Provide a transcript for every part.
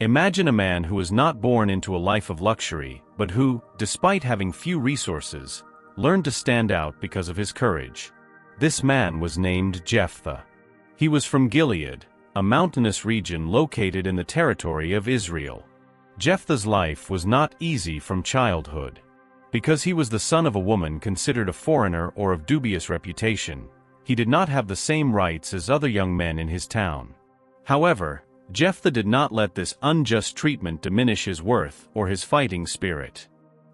Imagine a man who was not born into a life of luxury, but who, despite having few resources, learned to stand out because of his courage. This man was named Jephthah. He was from Gilead, a mountainous region located in the territory of Israel. Jephthah's life was not easy from childhood. Because he was the son of a woman considered a foreigner or of dubious reputation, he did not have the same rights as other young men in his town. However, Jephthah did not let this unjust treatment diminish his worth or his fighting spirit.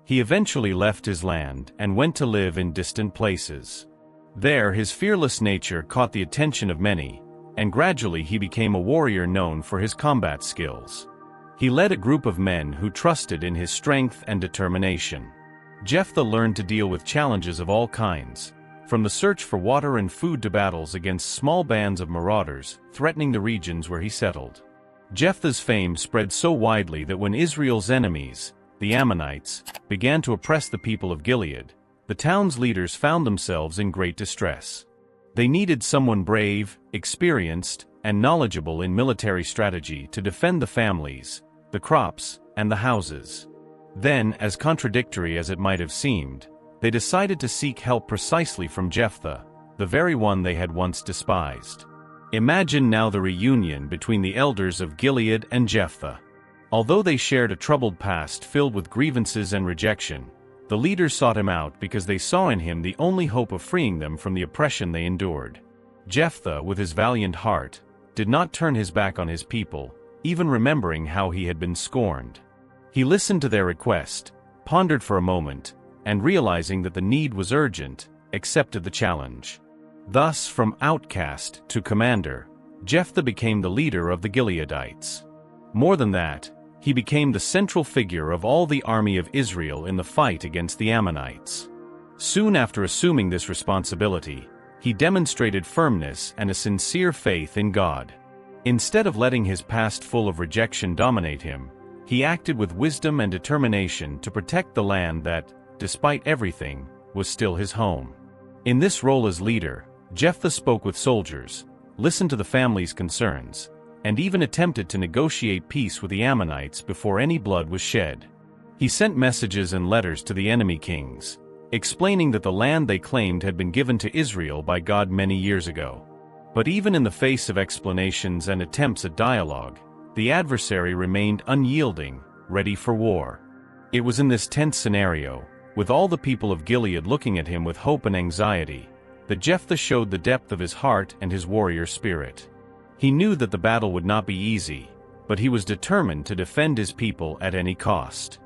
He eventually left his land and went to live in distant places. There, his fearless nature caught the attention of many, and gradually he became a warrior known for his combat skills. He led a group of men who trusted in his strength and determination. Jephthah learned to deal with challenges of all kinds, from the search for water and food to battles against small bands of marauders threatening the regions where he settled. Jephthah's fame spread so widely that when Israel's enemies, the Ammonites, began to oppress the people of Gilead, the town's leaders found themselves in great distress. They needed someone brave, experienced, and knowledgeable in military strategy to defend the families, the crops, and the houses. Then, as contradictory as it might have seemed, they decided to seek help precisely from Jephthah, the very one they had once despised. Imagine now the reunion between the elders of Gilead and Jephthah. Although they shared a troubled past filled with grievances and rejection, the leaders sought him out because they saw in him the only hope of freeing them from the oppression they endured. Jephthah, with his valiant heart, did not turn his back on his people, even remembering how he had been scorned. He listened to their request, pondered for a moment, and realizing that the need was urgent, accepted the challenge. Thus, from outcast to commander, Jephthah became the leader of the Gileadites. More than that, he became the central figure of all the army of Israel in the fight against the Ammonites. Soon after assuming this responsibility, he demonstrated firmness and a sincere faith in God. Instead of letting his past full of rejection dominate him, he acted with wisdom and determination to protect the land that, despite everything, was still his home. In this role as leader, Jephthah spoke with soldiers, listened to the family's concerns, and even attempted to negotiate peace with the Ammonites before any blood was shed. He sent messages and letters to the enemy kings, explaining that the land they claimed had been given to Israel by God many years ago. But even in the face of explanations and attempts at dialogue, the adversary remained unyielding, ready for war. It was in this tense scenario, with all the people of Gilead looking at him with hope and anxiety, that Jephthah showed the depth of his heart and his warrior spirit. He knew that the battle would not be easy, but he was determined to defend his people at any cost.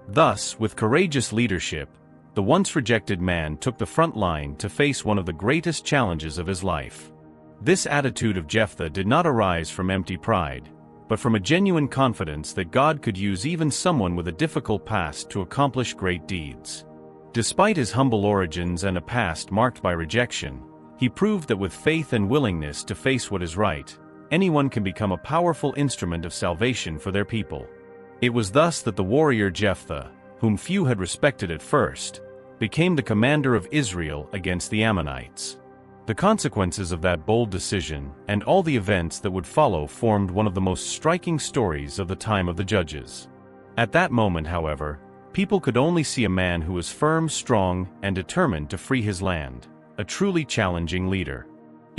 Thus, with courageous leadership, the once rejected man took the front line to face one of the greatest challenges of his life. This attitude of Jephthah did not arise from empty pride, but from a genuine confidence that God could use even someone with a difficult past to accomplish great deeds. Despite his humble origins and a past marked by rejection, he proved that with faith and willingness to face what is right, anyone can become a powerful instrument of salvation for their people. It was thus that the warrior Jephthah, whom few had respected at first, became the commander of Israel against the Ammonites. The consequences of that bold decision and all the events that would follow formed one of the most striking stories of the time of the Judges. At that moment, however, people could only see a man who was firm, strong, and determined to free his land, a truly challenging leader.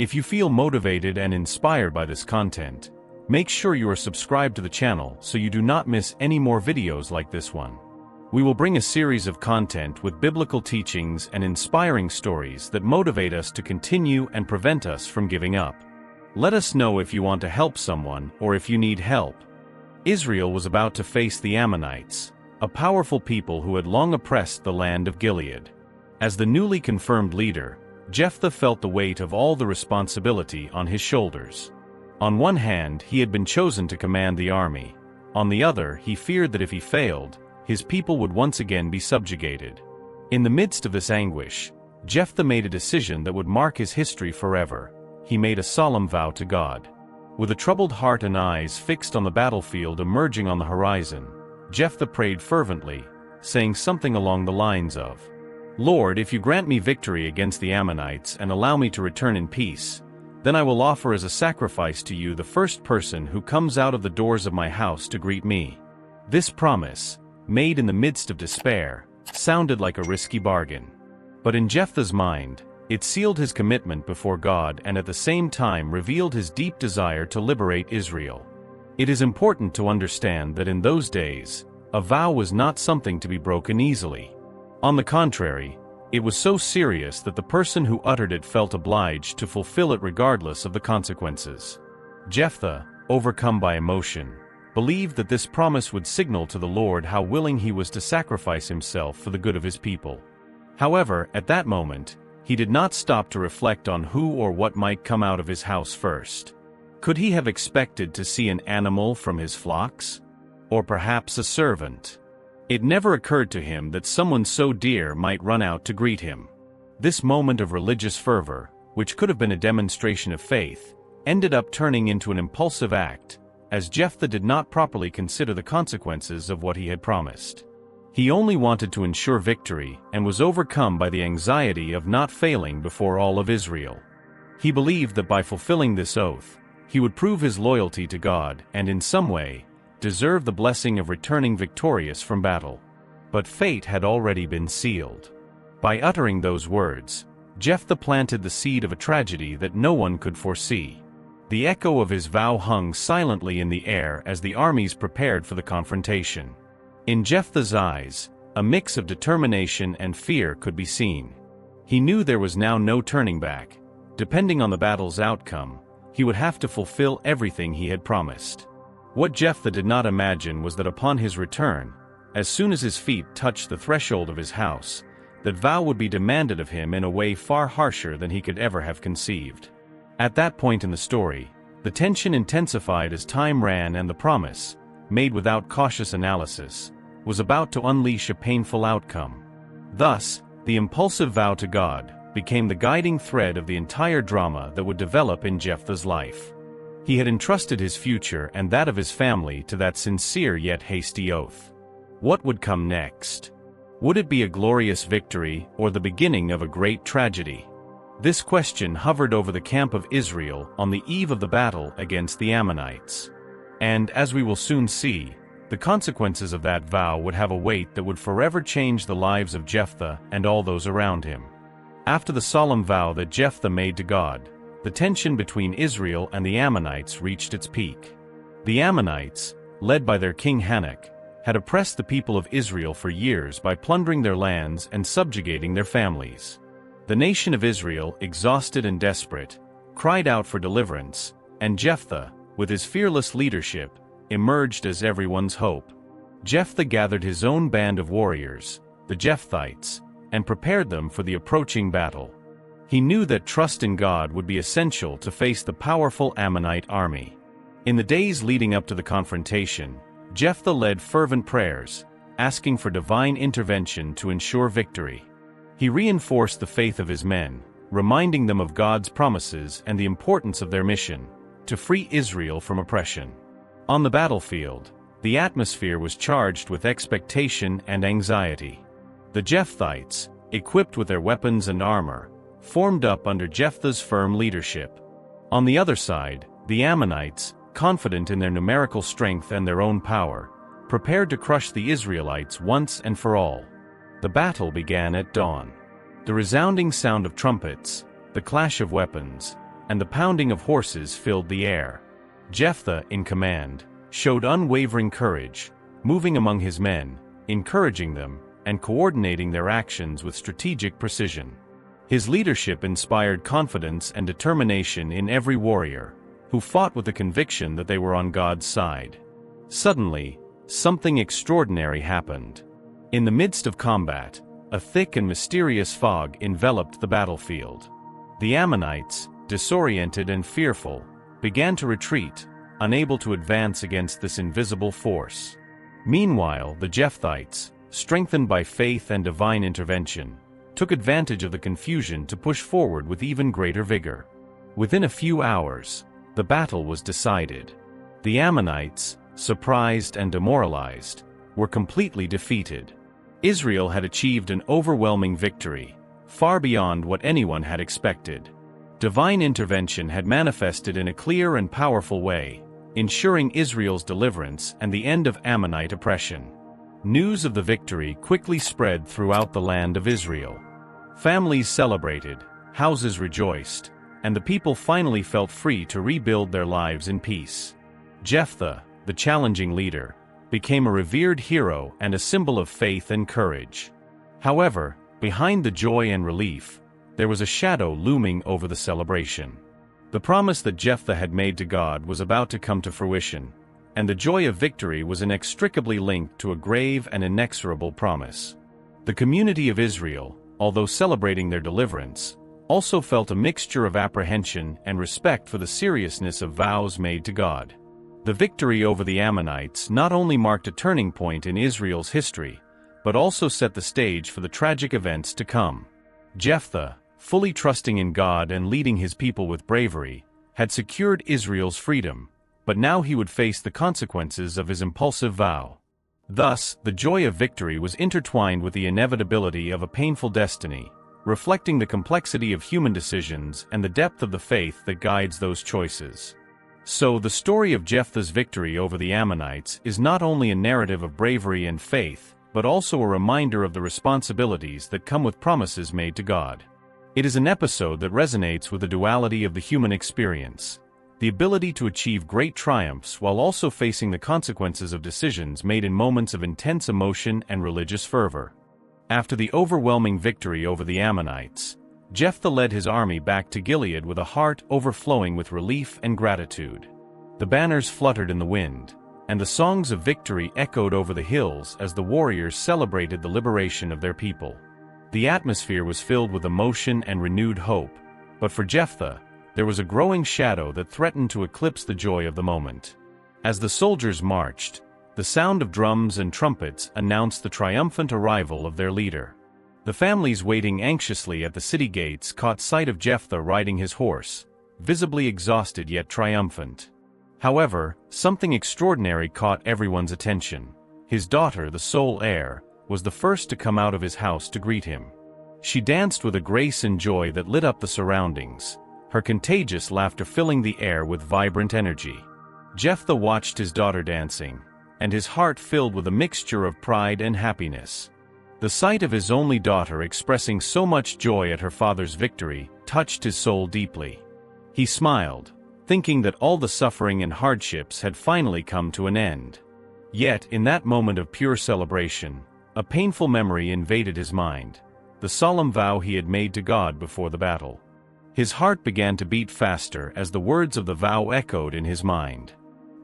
If you feel motivated and inspired by this content, make sure you are subscribed to the channel so you do not miss any more videos like this one. We will bring a series of content with biblical teachings and inspiring stories that motivate us to continue and prevent us from giving up. Let us know if you want to help someone or if you need help. Israel was about to face the Ammonites, a powerful people who had long oppressed the land of Gilead. As the newly confirmed leader, Jephthah felt the weight of all the responsibility on his shoulders. On one hand, he had been chosen to command the army. On the other, he feared that if he failed, his people would once again be subjugated. In the midst of this anguish, Jephthah made a decision that would mark his history forever. He made a solemn vow to God. With a troubled heart and eyes fixed on the battlefield emerging on the horizon, Jephthah prayed fervently, saying something along the lines of, "Lord, if you grant me victory against the Ammonites and allow me to return in peace, Then I will offer as a sacrifice to you the first person who comes out of the doors of my house to greet me." This promise, made in the midst of despair, sounded like a risky bargain. But in Jephthah's mind, it sealed his commitment before God and at the same time revealed his deep desire to liberate Israel. It is important to understand that in those days, a vow was not something to be broken easily. On the contrary, it was so serious that the person who uttered it felt obliged to fulfill it regardless of the consequences. Jephthah, overcome by emotion, believed that this promise would signal to the Lord how willing he was to sacrifice himself for the good of his people. However, at that moment, he did not stop to reflect on who or what might come out of his house first. Could he have expected to see an animal from his flocks? Or perhaps a servant? It never occurred to him that someone so dear might run out to greet him. This moment of religious fervor, which could have been a demonstration of faith, ended up turning into an impulsive act, as Jephthah did not properly consider the consequences of what he had promised. He only wanted to ensure victory and was overcome by the anxiety of not failing before all of Israel. He believed that by fulfilling this oath, he would prove his loyalty to God and in some way, deserve the blessing of returning victorious from battle. But fate had already been sealed. By uttering those words, Jephthah planted the seed of a tragedy that no one could foresee. The echo of his vow hung silently in the air as the armies prepared for the confrontation. In Jephthah's eyes, a mix of determination and fear could be seen. He knew there was now no turning back. Depending on the battle's outcome, he would have to fulfill everything he had promised. What Jephthah did not imagine was that upon his return, as soon as his feet touched the threshold of his house, that vow would be demanded of him in a way far harsher than he could ever have conceived. At that point in the story, the tension intensified as time ran and the promise, made without cautious analysis, was about to unleash a painful outcome. Thus, the impulsive vow to God became the guiding thread of the entire drama that would develop in Jephthah's life. He had entrusted his future and that of his family to that sincere yet hasty oath. What would come next? Would it be a glorious victory or the beginning of a great tragedy? This question hovered over the camp of Israel on the eve of the battle against the Ammonites. And, as we will soon see, the consequences of that vow would have a weight that would forever change the lives of Jephthah and all those around him. After the solemn vow that Jephthah made to God, the tension between Israel and the Ammonites reached its peak. The Ammonites, led by their king Hanok, had oppressed the people of Israel for years by plundering their lands and subjugating their families. The nation of Israel, exhausted and desperate, cried out for deliverance, and Jephthah, with his fearless leadership, emerged as everyone's hope. Jephthah gathered his own band of warriors, the Japhethites, and prepared them for the approaching battle. He knew that trust in God would be essential to face the powerful Ammonite army. In the days leading up to the confrontation, Jephthah led fervent prayers, asking for divine intervention to ensure victory. He reinforced the faith of his men, reminding them of God's promises and the importance of their mission, to free Israel from oppression. On the battlefield, the atmosphere was charged with expectation and anxiety. The Japhethites, equipped with their weapons and armor, formed up under Jephthah's firm leadership. On the other side, the Ammonites, confident in their numerical strength and their own power, prepared to crush the Israelites once and for all. The battle began at dawn. The resounding sound of trumpets, the clash of weapons, and the pounding of horses filled the air. Jephthah, in command, showed unwavering courage, moving among his men, encouraging them, and coordinating their actions with strategic precision. His leadership inspired confidence and determination in every warrior, who fought with the conviction that they were on God's side. Suddenly, something extraordinary happened. In the midst of combat, a thick and mysterious fog enveloped the battlefield. The Ammonites, disoriented and fearful, began to retreat, unable to advance against this invisible force. Meanwhile, the Japhethites, strengthened by faith and divine intervention, took advantage of the confusion to push forward with even greater vigor. Within a few hours, the battle was decided. The Ammonites, surprised and demoralized, were completely defeated. Israel had achieved an overwhelming victory, far beyond what anyone had expected. Divine intervention had manifested in a clear and powerful way, ensuring Israel's deliverance and the end of Ammonite oppression. News of the victory quickly spread throughout the land of Israel. Families celebrated, houses rejoiced, and the people finally felt free to rebuild their lives in peace. Jephthah, the challenging leader, became a revered hero and a symbol of faith and courage. However, behind the joy and relief, there was a shadow looming over the celebration. The promise that Jephthah had made to God was about to come to fruition, and the joy of victory was inextricably linked to a grave and inexorable promise. The community of Israel, although celebrating their deliverance, also felt a mixture of apprehension and respect for the seriousness of vows made to God. The victory over the Ammonites not only marked a turning point in Israel's history, but also set the stage for the tragic events to come. Jephthah, fully trusting in God and leading his people with bravery, had secured Israel's freedom, but now he would face the consequences of his impulsive vow. Thus, the joy of victory was intertwined with the inevitability of a painful destiny, reflecting the complexity of human decisions and the depth of the faith that guides those choices. So, the story of Jephthah's victory over the Ammonites is not only a narrative of bravery and faith, but also a reminder of the responsibilities that come with promises made to God. It is an episode that resonates with the duality of the human experience, the ability to achieve great triumphs while also facing the consequences of decisions made in moments of intense emotion and religious fervor. After the overwhelming victory over the Ammonites, Jephthah led his army back to Gilead with a heart overflowing with relief and gratitude. The banners fluttered in the wind, and the songs of victory echoed over the hills as the warriors celebrated the liberation of their people. The atmosphere was filled with emotion and renewed hope, but for Jephthah, there was a growing shadow that threatened to eclipse the joy of the moment. As the soldiers marched, the sound of drums and trumpets announced the triumphant arrival of their leader. The families waiting anxiously at the city gates caught sight of Jephthah riding his horse, visibly exhausted yet triumphant. However, something extraordinary caught everyone's attention. His daughter, the sole heir, was the first to come out of his house to greet him. She danced with a grace and joy that lit up the surroundings, her contagious laughter filling the air with vibrant energy. Jephthah watched his daughter dancing, and his heart filled with a mixture of pride and happiness. The sight of his only daughter expressing so much joy at her father's victory touched his soul deeply. He smiled, thinking that all the suffering and hardships had finally come to an end. Yet, in that moment of pure celebration, a painful memory invaded his mind, the solemn vow he had made to God before the battle. His heart began to beat faster as the words of the vow echoed in his mind.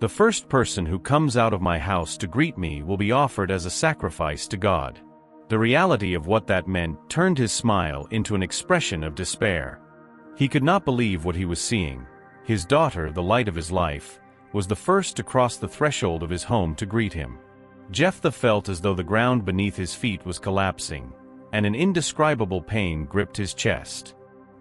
"The first person who comes out of my house to greet me will be offered as a sacrifice to God." The reality of what that meant turned his smile into an expression of despair. He could not believe what he was seeing. His daughter, the light of his life, was the first to cross the threshold of his home to greet him. Jephthah felt as though the ground beneath his feet was collapsing, and an indescribable pain gripped his chest.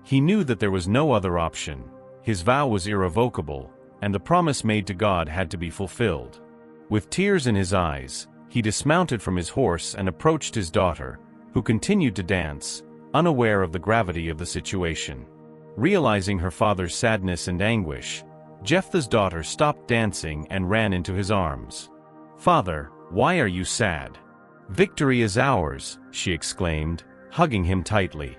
He knew that there was no other option. His vow was irrevocable, and the promise made to God had to be fulfilled. With tears in his eyes, he dismounted from his horse and approached his daughter, who continued to dance, unaware of the gravity of the situation. Realizing her father's sadness and anguish, Jephthah's daughter stopped dancing and ran into his arms. "Father, why are you sad?" "Victory is ours," she exclaimed, hugging him tightly.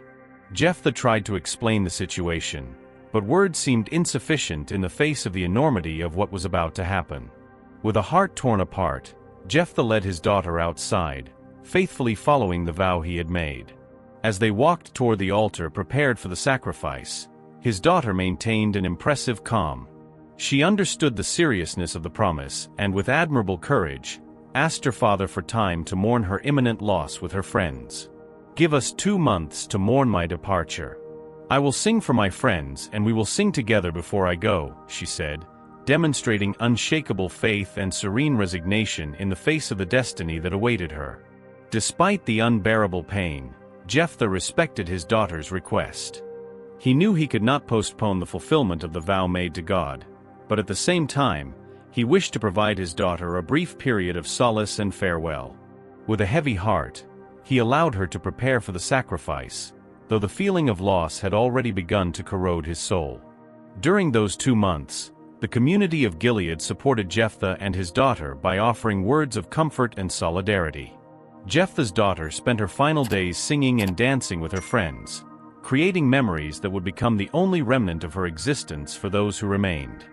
Jephthah tried to explain the situation, but words seemed insufficient in the face of the enormity of what was about to happen. With a heart torn apart, Jephthah led his daughter outside, faithfully following the vow he had made. As they walked toward the altar prepared for the sacrifice, his daughter maintained an impressive calm. She understood the seriousness of the promise and, with admirable courage, asked her father for time to mourn her imminent loss with her friends. "Give us 2 months to mourn my departure. I will sing for my friends and we will sing together before I go," she said, demonstrating unshakable faith and serene resignation in the face of the destiny that awaited her. Despite the unbearable pain, Jephthah respected his daughter's request. He knew he could not postpone the fulfillment of the vow made to God, but at the same time, he wished to provide his daughter a brief period of solace and farewell. With a heavy heart, he allowed her to prepare for the sacrifice, though the feeling of loss had already begun to corrode his soul. During those 2 months, the community of Gilead supported Jephthah and his daughter by offering words of comfort and solidarity. Jephthah's daughter spent her final days singing and dancing with her friends, creating memories that would become the only remnant of her existence for those who remained.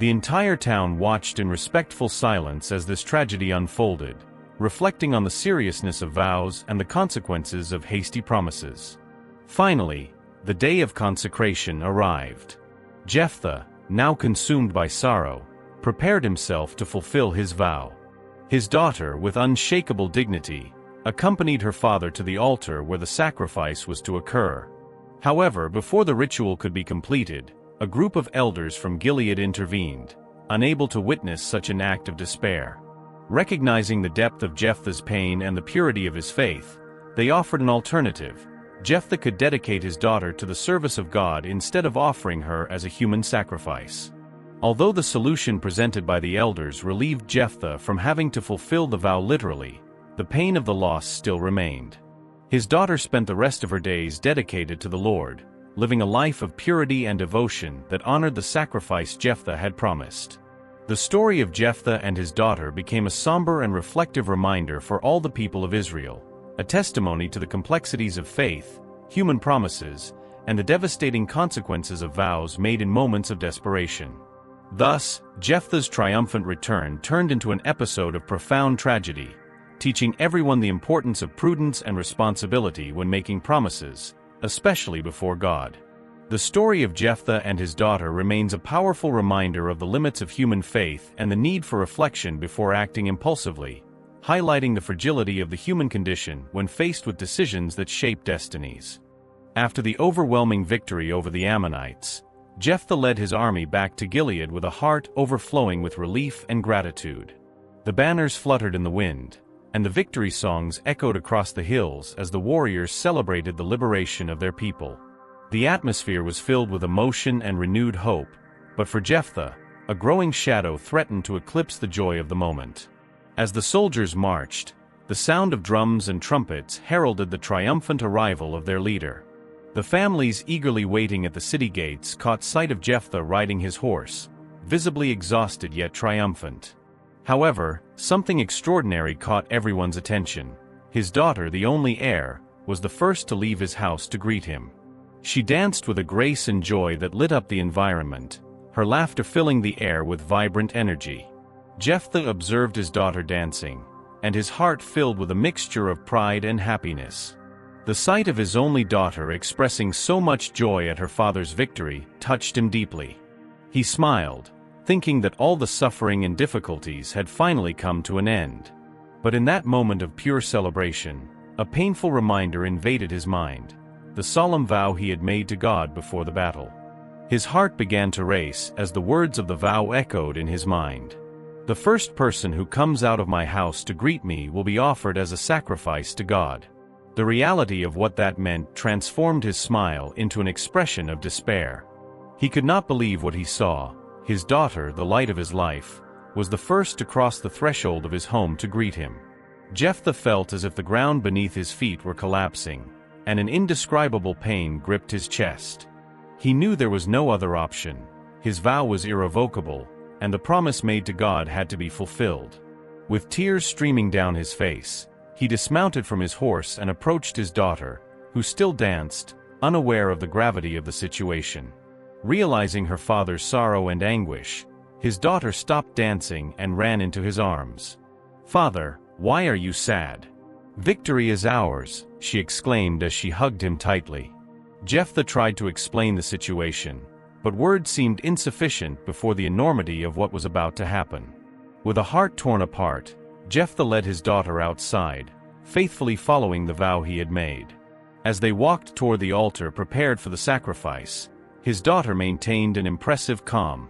The entire town watched in respectful silence as this tragedy unfolded, reflecting on the seriousness of vows and the consequences of hasty promises. Finally, the day of consecration arrived. Jephthah, now consumed by sorrow, prepared himself to fulfill his vow. His daughter, with unshakable dignity, accompanied her father to the altar where the sacrifice was to occur. However, before the ritual could be completed, a group of elders from Gilead intervened, unable to witness such an act of despair. Recognizing the depth of Jephthah's pain and the purity of his faith, they offered an alternative. Jephthah could dedicate his daughter to the service of God instead of offering her as a human sacrifice. Although the solution presented by the elders relieved Jephthah from having to fulfill the vow literally, the pain of the loss still remained. His daughter spent the rest of her days dedicated to the Lord, living a life of purity and devotion that honored the sacrifice Jephthah had promised. The story of Jephthah and his daughter became a somber and reflective reminder for all the people of Israel, a testimony to the complexities of faith, human promises, and the devastating consequences of vows made in moments of desperation. Thus, Jephthah's triumphant return turned into an episode of profound tragedy, teaching everyone the importance of prudence and responsibility when making promises, especially before God. The story of Jephthah and his daughter remains a powerful reminder of the limits of human faith and the need for reflection before acting impulsively, highlighting the fragility of the human condition when faced with decisions that shape destinies. After the overwhelming victory over the Ammonites, Jephthah led his army back to Gilead with a heart overflowing with relief and gratitude. The banners fluttered in the wind, and the victory songs echoed across the hills as the warriors celebrated the liberation of their people. The atmosphere was filled with emotion and renewed hope, but for Jephthah, a growing shadow threatened to eclipse the joy of the moment. As the soldiers marched, the sound of drums and trumpets heralded the triumphant arrival of their leader. The families eagerly waiting at the city gates caught sight of Jephthah riding his horse, visibly exhausted yet triumphant. However, something extraordinary caught everyone's attention. His daughter, the only heir, was the first to leave his house to greet him. She danced with a grace and joy that lit up the environment, her laughter filling the air with vibrant energy. Jephthah observed his daughter dancing, and his heart filled with a mixture of pride and happiness. The sight of his only daughter expressing so much joy at her father's victory touched him deeply. He smiled, thinking that all the suffering and difficulties had finally come to an end. But in that moment of pure celebration, a painful reminder invaded his mind, the solemn vow he had made to God before the battle. His heart began to race as the words of the vow echoed in his mind. "The first person who comes out of my house to greet me will be offered as a sacrifice to God." The reality of what that meant transformed his smile into an expression of despair. He could not believe what he saw. His daughter, the light of his life, was the first to cross the threshold of his home to greet him. Jephthah felt as if the ground beneath his feet were collapsing, and an indescribable pain gripped his chest. He knew there was no other option. His vow was irrevocable, and the promise made to God had to be fulfilled. With tears streaming down his face, he dismounted from his horse and approached his daughter, who still danced, unaware of the gravity of the situation. Realizing her father's sorrow and anguish, his daughter stopped dancing and ran into his arms. "Father, why are you sad?" "Victory is ours," she exclaimed as she hugged him tightly. Jephthah tried to explain the situation, but words seemed insufficient before the enormity of what was about to happen. With a heart torn apart, Jephthah led his daughter outside, faithfully following the vow he had made. As they walked toward the altar prepared for the sacrifice, his daughter maintained an impressive calm.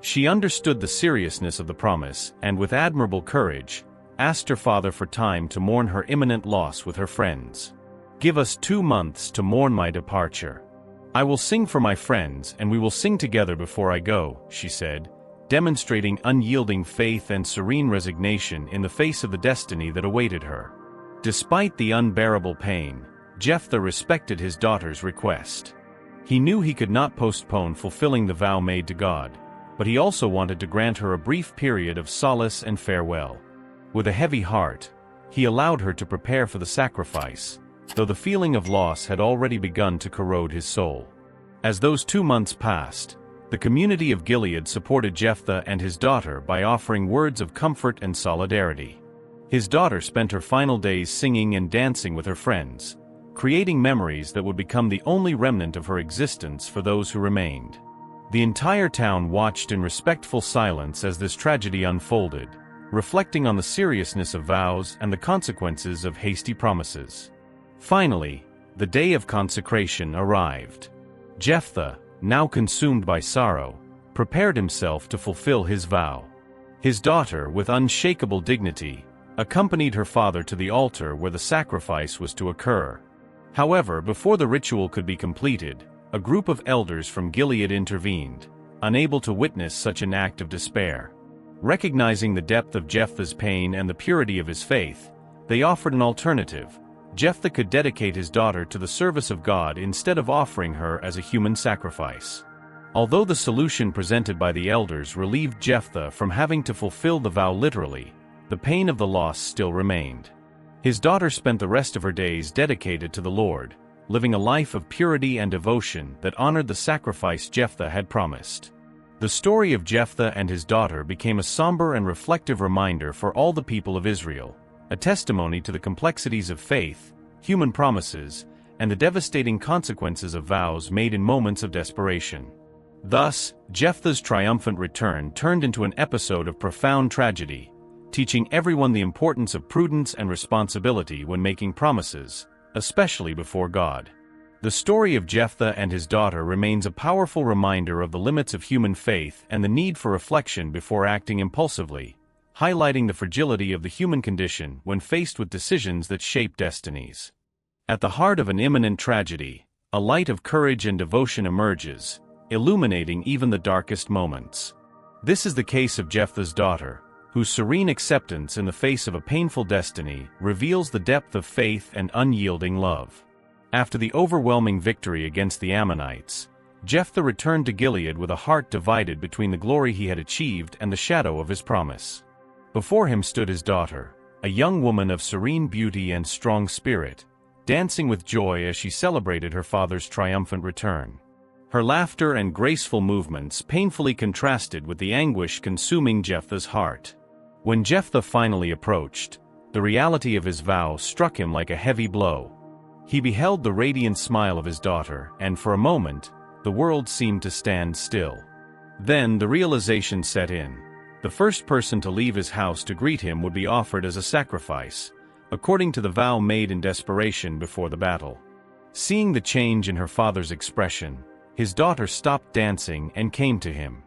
She understood the seriousness of the promise and, with admirable courage, asked her father for time to mourn her imminent loss with her friends. "Give us 2 months to mourn my departure. I will sing for my friends and we will sing together before I go," she said, demonstrating unyielding faith and serene resignation in the face of the destiny that awaited her. Despite the unbearable pain, Jephthah respected his daughter's request. He knew he could not postpone fulfilling the vow made to God, but he also wanted to grant her a brief period of solace and farewell. With a heavy heart, he allowed her to prepare for the sacrifice, though the feeling of loss had already begun to corrode his soul. As those 2 months passed, the community of Gilead supported Jephthah and his daughter by offering words of comfort and solidarity. His daughter spent her final days singing and dancing with her friends, creating memories that would become the only remnant of her existence for those who remained. The entire town watched in respectful silence as this tragedy unfolded, reflecting on the seriousness of vows and the consequences of hasty promises. Finally, the day of consecration arrived. Jephthah, now consumed by sorrow, prepared himself to fulfill his vow. His daughter, with unshakable dignity, accompanied her father to the altar where the sacrifice was to occur. However, before the ritual could be completed, a group of elders from Gilead intervened, unable to witness such an act of despair. Recognizing the depth of Jephthah's pain and the purity of his faith, they offered an alternative. Jephthah could dedicate his daughter to the service of God instead of offering her as a human sacrifice. Although the solution presented by the elders relieved Jephthah from having to fulfill the vow literally, the pain of the loss still remained. His daughter spent the rest of her days dedicated to the Lord, living a life of purity and devotion that honored the sacrifice Jephthah had promised. The story of Jephthah and his daughter became a somber and reflective reminder for all the people of Israel, a testimony to the complexities of faith, human promises, and the devastating consequences of vows made in moments of desperation. Thus, Jephthah's triumphant return turned into an episode of profound tragedy, teaching everyone the importance of prudence and responsibility when making promises, especially before God. The story of Jephthah and his daughter remains a powerful reminder of the limits of human faith and the need for reflection before acting impulsively, highlighting the fragility of the human condition when faced with decisions that shape destinies. At the heart of an imminent tragedy, a light of courage and devotion emerges, illuminating even the darkest moments. This is the case of Jephthah's daughter, whose serene acceptance in the face of a painful destiny reveals the depth of faith and unyielding love. After the overwhelming victory against the Ammonites, Jephthah returned to Gilead with a heart divided between the glory he had achieved and the shadow of his promise. Before him stood his daughter, a young woman of serene beauty and strong spirit, dancing with joy as she celebrated her father's triumphant return. Her laughter and graceful movements painfully contrasted with the anguish consuming Jephthah's heart. When Jephthah finally approached, the reality of his vow struck him like a heavy blow. He beheld the radiant smile of his daughter, and for a moment, the world seemed to stand still. Then the realization set in. The first person to leave his house to greet him would be offered as a sacrifice, according to the vow made in desperation before the battle. Seeing the change in her father's expression, his daughter stopped dancing and came to him.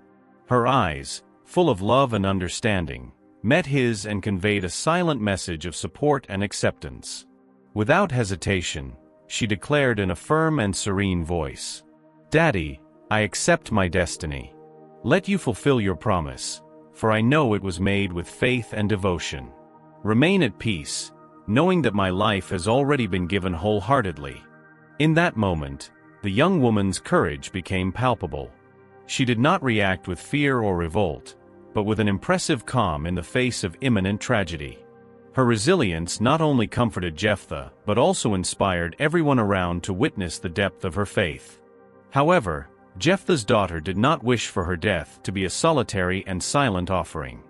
Her eyes, full of love and understanding, met his and conveyed a silent message of support and acceptance. Without hesitation, she declared in a firm and serene voice, "Daddy, I accept my destiny. Let you fulfill your promise, for I know it was made with faith and devotion. Remain at peace, knowing that my life has already been given wholeheartedly." In that moment, the young woman's courage became palpable. She did not react with fear or revolt, but with an impressive calm in the face of imminent tragedy. Her resilience not only comforted Jephthah, but also inspired everyone around to witness the depth of her faith. However, Jephthah's daughter did not wish for her death to be a solitary and silent offering.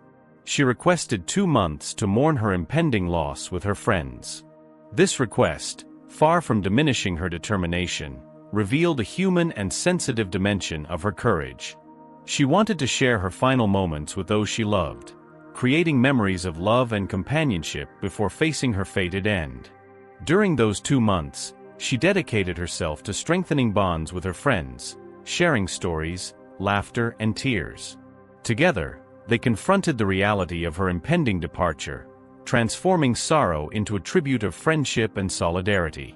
She requested 2 months to mourn her impending loss with her friends. This request, far from diminishing her determination, revealed a human and sensitive dimension of her courage. She wanted to share her final moments with those she loved, creating memories of love and companionship before facing her fated end. During those 2 months, she dedicated herself to strengthening bonds with her friends, sharing stories, laughter, and tears. Together, they confronted the reality of her impending departure, transforming sorrow into a tribute of friendship and solidarity.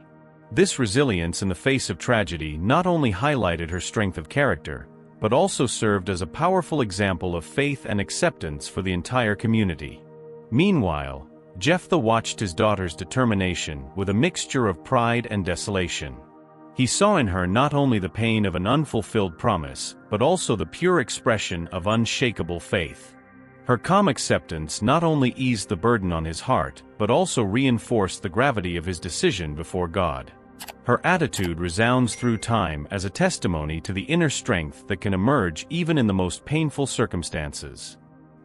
This resilience in the face of tragedy not only highlighted her strength of character, but also served as a powerful example of faith and acceptance for the entire community. Meanwhile, Jephthah watched his daughter's determination with a mixture of pride and desolation. He saw in her not only the pain of an unfulfilled promise, but also the pure expression of unshakable faith. Her calm acceptance not only eased the burden on his heart, but also reinforced the gravity of his decision before God. Her attitude resounds through time as a testimony to the inner strength that can emerge even in the most painful circumstances.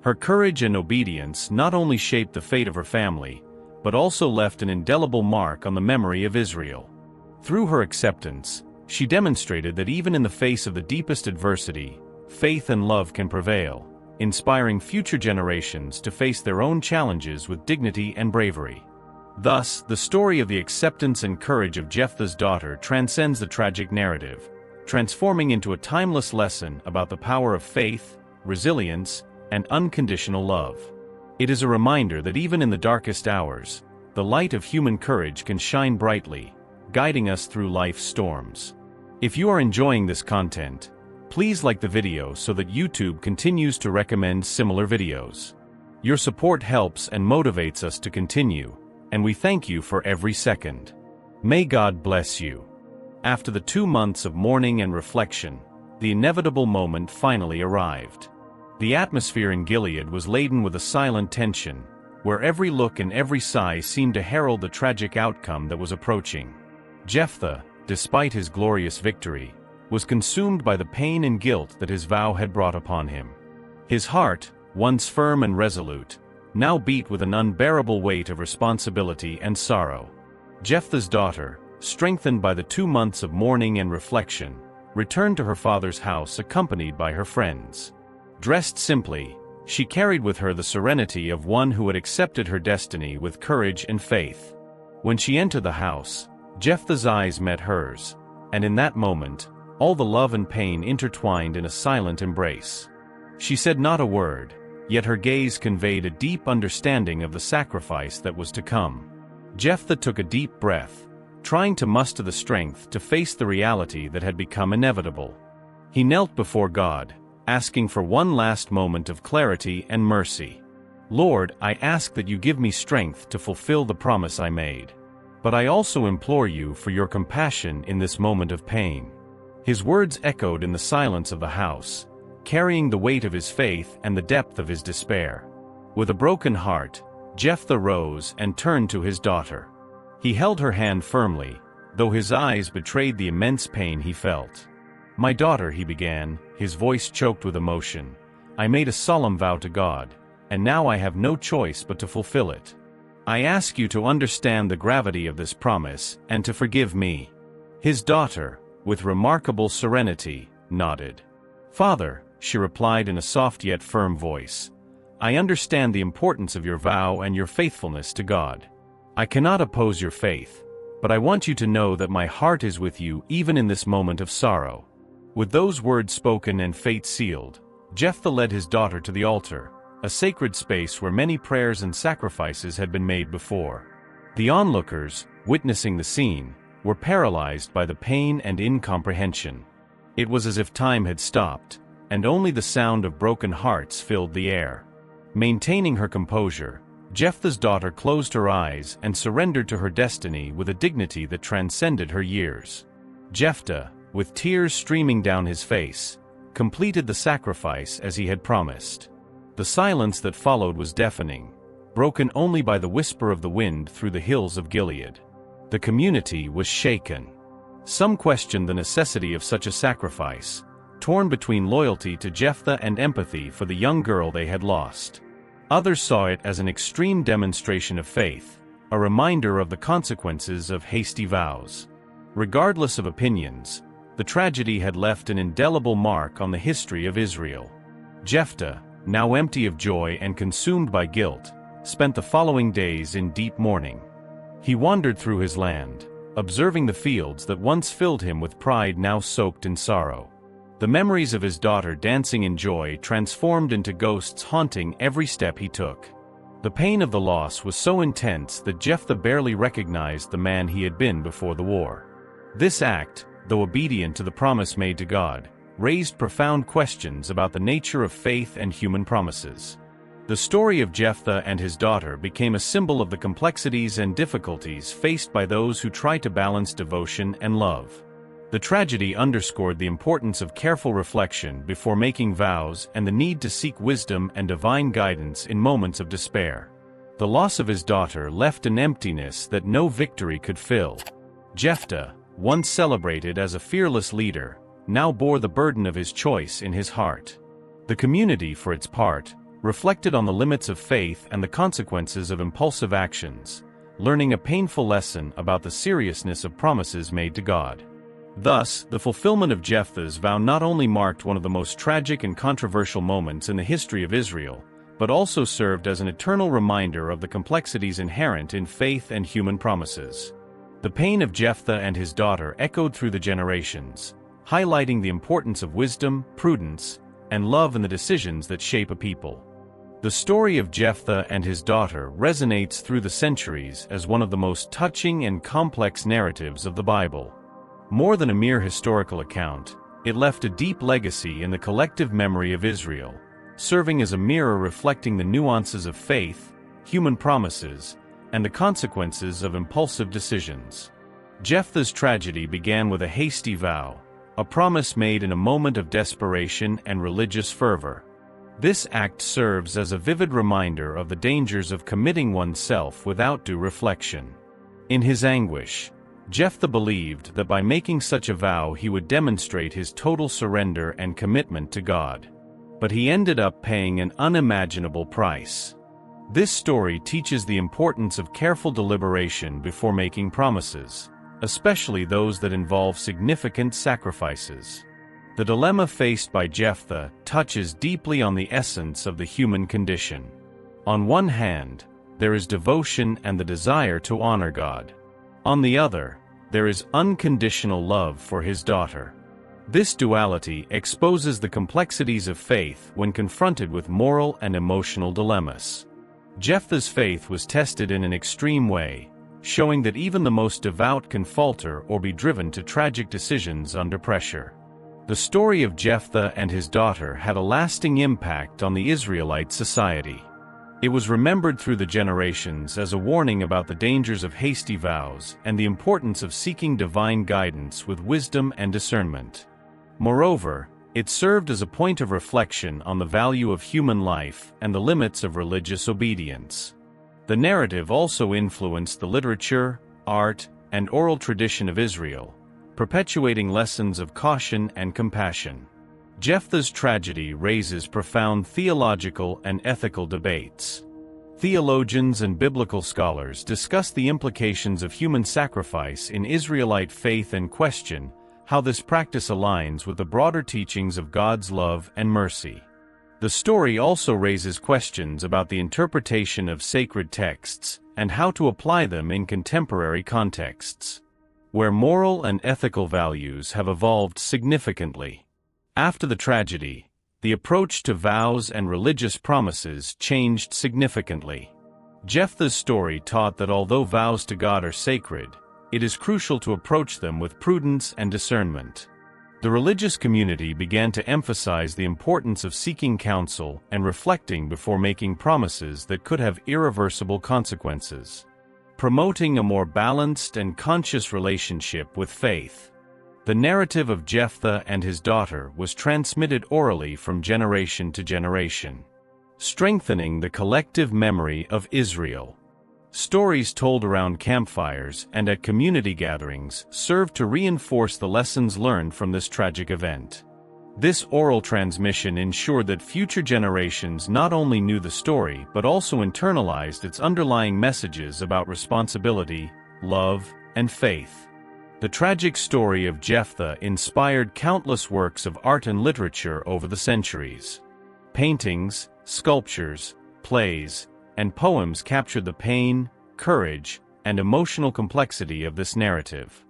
Her courage and obedience not only shaped the fate of her family, but also left an indelible mark on the memory of Israel. Through her acceptance, she demonstrated that even in the face of the deepest adversity, faith and love can prevail, inspiring future generations to face their own challenges with dignity and bravery. Thus, the story of the acceptance and courage of Jephthah's daughter transcends the tragic narrative, transforming into a timeless lesson about the power of faith, resilience, and unconditional love. It is a reminder that even in the darkest hours, the light of human courage can shine brightly, guiding us through life's storms. If you are enjoying this content, please like the video so that YouTube continues to recommend similar videos. Your support helps and motivates us to continue, and we thank you for every second. May God bless you. After the 2 months of mourning and reflection, the inevitable moment finally arrived. The atmosphere in Gilead was laden with a silent tension, where every look and every sigh seemed to herald the tragic outcome that was approaching. Jephthah, despite his glorious victory, was consumed by the pain and guilt that his vow had brought upon him. His heart, once firm and resolute, now beat with an unbearable weight of responsibility and sorrow. Jephthah's daughter, strengthened by the 2 months of mourning and reflection, returned to her father's house accompanied by her friends. Dressed simply, she carried with her the serenity of one who had accepted her destiny with courage and faith. When she entered the house, Jephthah's eyes met hers, and in that moment, all the love and pain intertwined in a silent embrace. She said not a word, yet her gaze conveyed a deep understanding of the sacrifice that was to come. Jephthah took a deep breath, trying to muster the strength to face the reality that had become inevitable. He knelt before God, asking for one last moment of clarity and mercy. "Lord, I ask that you give me strength to fulfill the promise I made. But I also implore you for your compassion in this moment of pain." His words echoed in the silence of the house, carrying the weight of his faith and the depth of his despair. With a broken heart, Jephthah rose and turned to his daughter. He held her hand firmly, though his eyes betrayed the immense pain he felt. "My daughter," he began, his voice choked with emotion, "I made a solemn vow to God, and now I have no choice but to fulfill it. I ask you to understand the gravity of this promise and to forgive me." His daughter, with remarkable serenity, nodded. "Father," she replied in a soft yet firm voice, "I understand the importance of your vow and your faithfulness to God. I cannot oppose your faith, but I want you to know that my heart is with you even in this moment of sorrow." With those words spoken and fate sealed, Jephthah led his daughter to the altar, a sacred space where many prayers and sacrifices had been made before. The onlookers, witnessing the scene, were paralyzed by the pain and incomprehension. It was as if time had stopped, and only the sound of broken hearts filled the air. Maintaining her composure, Jephthah's daughter closed her eyes and surrendered to her destiny with a dignity that transcended her years. Jephthah, with tears streaming down his face, completed the sacrifice as he had promised. The silence that followed was deafening, broken only by the whisper of the wind through the hills of Gilead. The community was shaken. Some questioned the necessity of such a sacrifice, torn between loyalty to Jephthah and empathy for the young girl they had lost. Others saw it as an extreme demonstration of faith, a reminder of the consequences of hasty vows. Regardless of opinions, the tragedy had left an indelible mark on the history of Israel. Jephthah, now empty of joy and consumed by guilt, spent the following days in deep mourning. He wandered through his land, observing the fields that once filled him with pride now soaked in sorrow. The memories of his daughter dancing in joy transformed into ghosts haunting every step he took. The pain of the loss was so intense that Jephthah barely recognized the man he had been before the war. This act, though obedient to the promise made to God, raised profound questions about the nature of faith and human promises. The story of Jephthah and his daughter became a symbol of the complexities and difficulties faced by those who try to balance devotion and love. The tragedy underscored the importance of careful reflection before making vows and the need to seek wisdom and divine guidance in moments of despair. The loss of his daughter left an emptiness that no victory could fill. Jephthah, once celebrated as a fearless leader, now bore the burden of his choice in his heart. The community, for its part, reflected on the limits of faith and the consequences of impulsive actions, learning a painful lesson about the seriousness of promises made to God. Thus, the fulfillment of Jephthah's vow not only marked one of the most tragic and controversial moments in the history of Israel, but also served as an eternal reminder of the complexities inherent in faith and human promises. The pain of Jephthah and his daughter echoed through the generations, highlighting the importance of wisdom, prudence, and love in the decisions that shape a people. The story of Jephthah and his daughter resonates through the centuries as one of the most touching and complex narratives of the Bible. More than a mere historical account, it left a deep legacy in the collective memory of Israel, serving as a mirror reflecting the nuances of faith, human promises, and the consequences of impulsive decisions. Jephthah's tragedy began with a hasty vow, a promise made in a moment of desperation and religious fervor. This act serves as a vivid reminder of the dangers of committing oneself without due reflection. In his anguish, Jephthah believed that by making such a vow he would demonstrate his total surrender and commitment to God. But he ended up paying an unimaginable price. This story teaches the importance of careful deliberation before making promises, especially those that involve significant sacrifices. The dilemma faced by Jephthah touches deeply on the essence of the human condition. On one hand, there is devotion and the desire to honor God. On the other, there is unconditional love for his daughter. This duality exposes the complexities of faith when confronted with moral and emotional dilemmas. Jephthah's faith was tested in an extreme way, showing that even the most devout can falter or be driven to tragic decisions under pressure. The story of Jephthah and his daughter had a lasting impact on the Israelite society. It was remembered through the generations as a warning about the dangers of hasty vows and the importance of seeking divine guidance with wisdom and discernment. Moreover, it served as a point of reflection on the value of human life and the limits of religious obedience. The narrative also influenced the literature, art, and oral tradition of Israel, perpetuating lessons of caution and compassion. Jephthah's tragedy raises profound theological and ethical debates. Theologians and biblical scholars discuss the implications of human sacrifice in Israelite faith and question how this practice aligns with the broader teachings of God's love and mercy. The story also raises questions about the interpretation of sacred texts and how to apply them in contemporary contexts, where moral and ethical values have evolved significantly. After the tragedy, the approach to vows and religious promises changed significantly. Jephthah's story taught that although vows to God are sacred, it is crucial to approach them with prudence and discernment. The religious community began to emphasize the importance of seeking counsel and reflecting before making promises that could have irreversible consequences, promoting a more balanced and conscious relationship with faith. The narrative of Jephthah and his daughter was transmitted orally from generation to generation, strengthening the collective memory of Israel. Stories told around campfires and at community gatherings served to reinforce the lessons learned from this tragic event. This oral transmission ensured that future generations not only knew the story but also internalized its underlying messages about responsibility, love, and faith. The tragic story of Jephthah inspired countless works of art and literature over the centuries. Paintings, sculptures, plays, and poems captured the pain, courage, and emotional complexity of this narrative.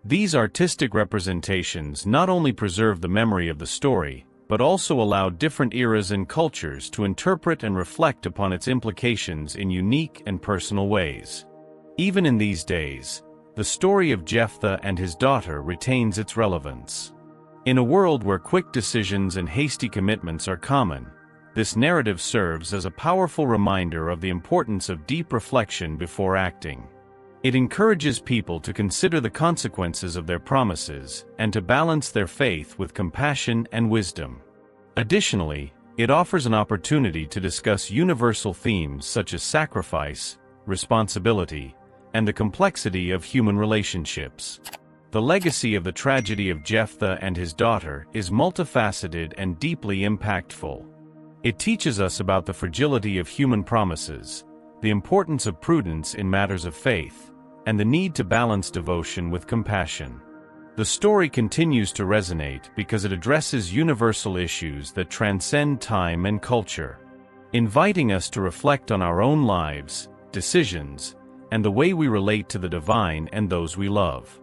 These artistic representations not only preserve the memory of the story, but also allow different eras and cultures to interpret and reflect upon its implications in unique and personal ways. Even in these days, the story of Jephthah and his daughter retains its relevance. In a world where quick decisions and hasty commitments are common, this narrative serves as a powerful reminder of the importance of deep reflection before acting. It encourages people to consider the consequences of their promises and to balance their faith with compassion and wisdom. Additionally, it offers an opportunity to discuss universal themes such as sacrifice, responsibility, and the complexity of human relationships. The legacy of the tragedy of Jephthah and his daughter is multifaceted and deeply impactful. It teaches us about the fragility of human promises, the importance of prudence in matters of faith, and the need to balance devotion with compassion. The story continues to resonate because it addresses universal issues that transcend time and culture, inviting us to reflect on our own lives, decisions, and the way we relate to the divine and those we love.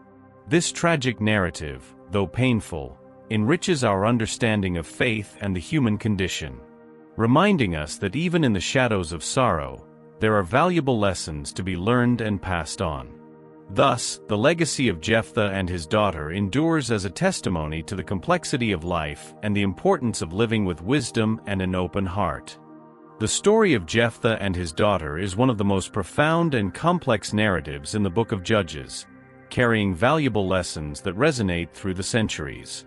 This tragic narrative, though painful, enriches our understanding of faith and the human condition, reminding us that even in the shadows of sorrow, there are valuable lessons to be learned and passed on. Thus, the legacy of Jephthah and his daughter endures as a testimony to the complexity of life and the importance of living with wisdom and an open heart. The story of Jephthah and his daughter is one of the most profound and complex narratives in the book of Judges, carrying valuable lessons that resonate through the centuries.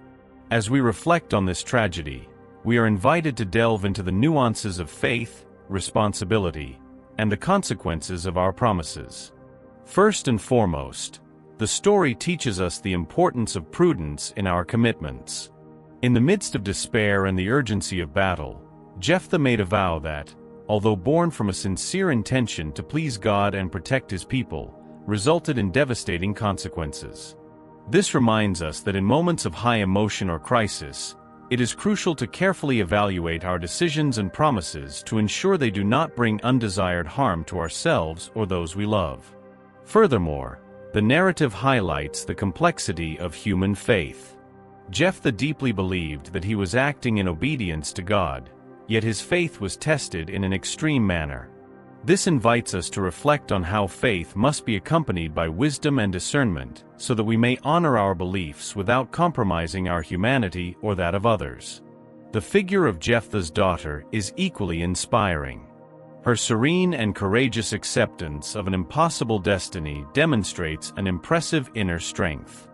As we reflect on this tragedy, we are invited to delve into the nuances of faith, responsibility, and the consequences of our promises. First and foremost, the story teaches us the importance of prudence in our commitments. In the midst of despair and the urgency of battle, Jephthah made a vow that, although born from a sincere intention to please God and protect his people, resulted in devastating consequences. This reminds us that in moments of high emotion or crisis, it is crucial to carefully evaluate our decisions and promises to ensure they do not bring undesired harm to ourselves or those we love. Furthermore, the narrative highlights the complexity of human faith. Jephthah deeply believed that he was acting in obedience to God, yet his faith was tested in an extreme manner. This invites us to reflect on how faith must be accompanied by wisdom and discernment, so that we may honor our beliefs without compromising our humanity or that of others. The figure of Jephthah's daughter is equally inspiring. Her serene and courageous acceptance of an impossible destiny demonstrates an impressive inner strength.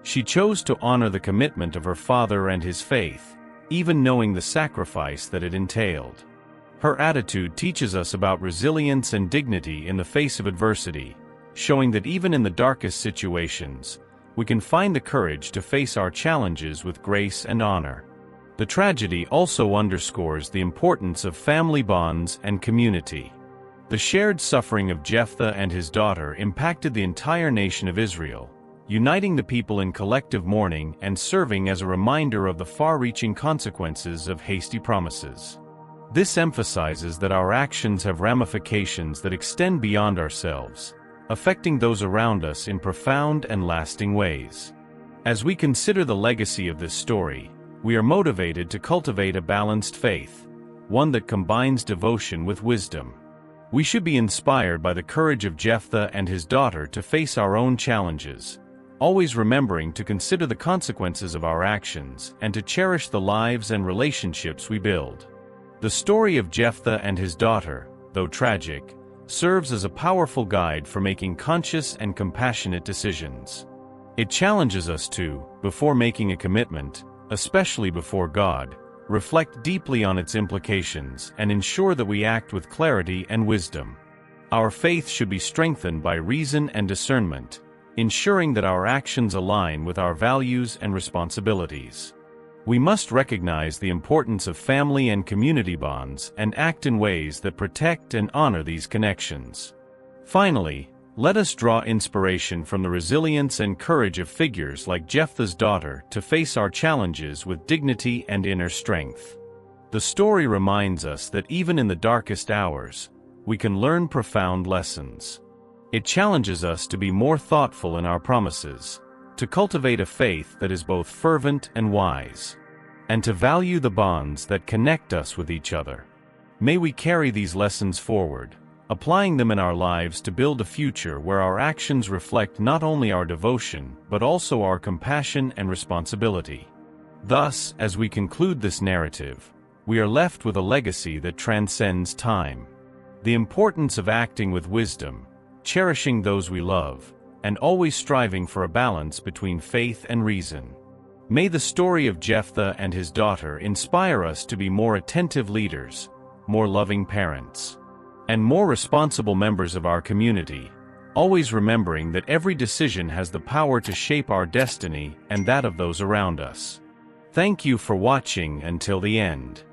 She chose to honor the commitment of her father and his faith, even knowing the sacrifice that it entailed. Her attitude teaches us about resilience and dignity in the face of adversity, showing that even in the darkest situations, we can find the courage to face our challenges with grace and honor. The tragedy also underscores the importance of family bonds and community. The shared suffering of Jephthah and his daughter impacted the entire nation of Israel, uniting the people in collective mourning and serving as a reminder of the far-reaching consequences of hasty promises. This emphasizes that our actions have ramifications that extend beyond ourselves, affecting those around us in profound and lasting ways. As we consider the legacy of this story, we are motivated to cultivate a balanced faith, one that combines devotion with wisdom. We should be inspired by the courage of Jephthah and his daughter to face our own challenges, always remembering to consider the consequences of our actions and to cherish the lives and relationships we build. The story of Jephthah and his daughter, though tragic, serves as a powerful guide for making conscious and compassionate decisions. It challenges us to, before making a commitment, especially before God, reflect deeply on its implications and ensure that we act with clarity and wisdom. Our faith should be strengthened by reason and discernment, ensuring that our actions align with our values and responsibilities. We must recognize the importance of family and community bonds and act in ways that protect and honor these connections. Finally, let us draw inspiration from the resilience and courage of figures like Jephthah's daughter to face our challenges with dignity and inner strength. The story reminds us that even in the darkest hours, we can learn profound lessons. It challenges us to be more thoughtful in our promises, to cultivate a faith that is both fervent and wise, and to value the bonds that connect us with each other. May we carry these lessons forward, applying them in our lives to build a future where our actions reflect not only our devotion but also our compassion and responsibility. Thus, as we conclude this narrative, we are left with a legacy that transcends time. The importance of acting with wisdom, cherishing those we love, and always striving for a balance between faith and reason. May the story of Jephthah and his daughter inspire us to be more attentive leaders, more loving parents, and more responsible members of our community, always remembering that every decision has the power to shape our destiny and that of those around us. Thank you for watching until the end.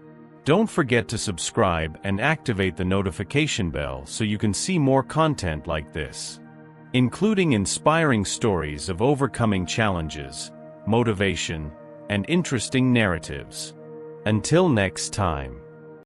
Don't forget to subscribe and activate the notification bell so you can see more content like this, including inspiring stories of overcoming challenges, motivation, and interesting narratives. Until next time.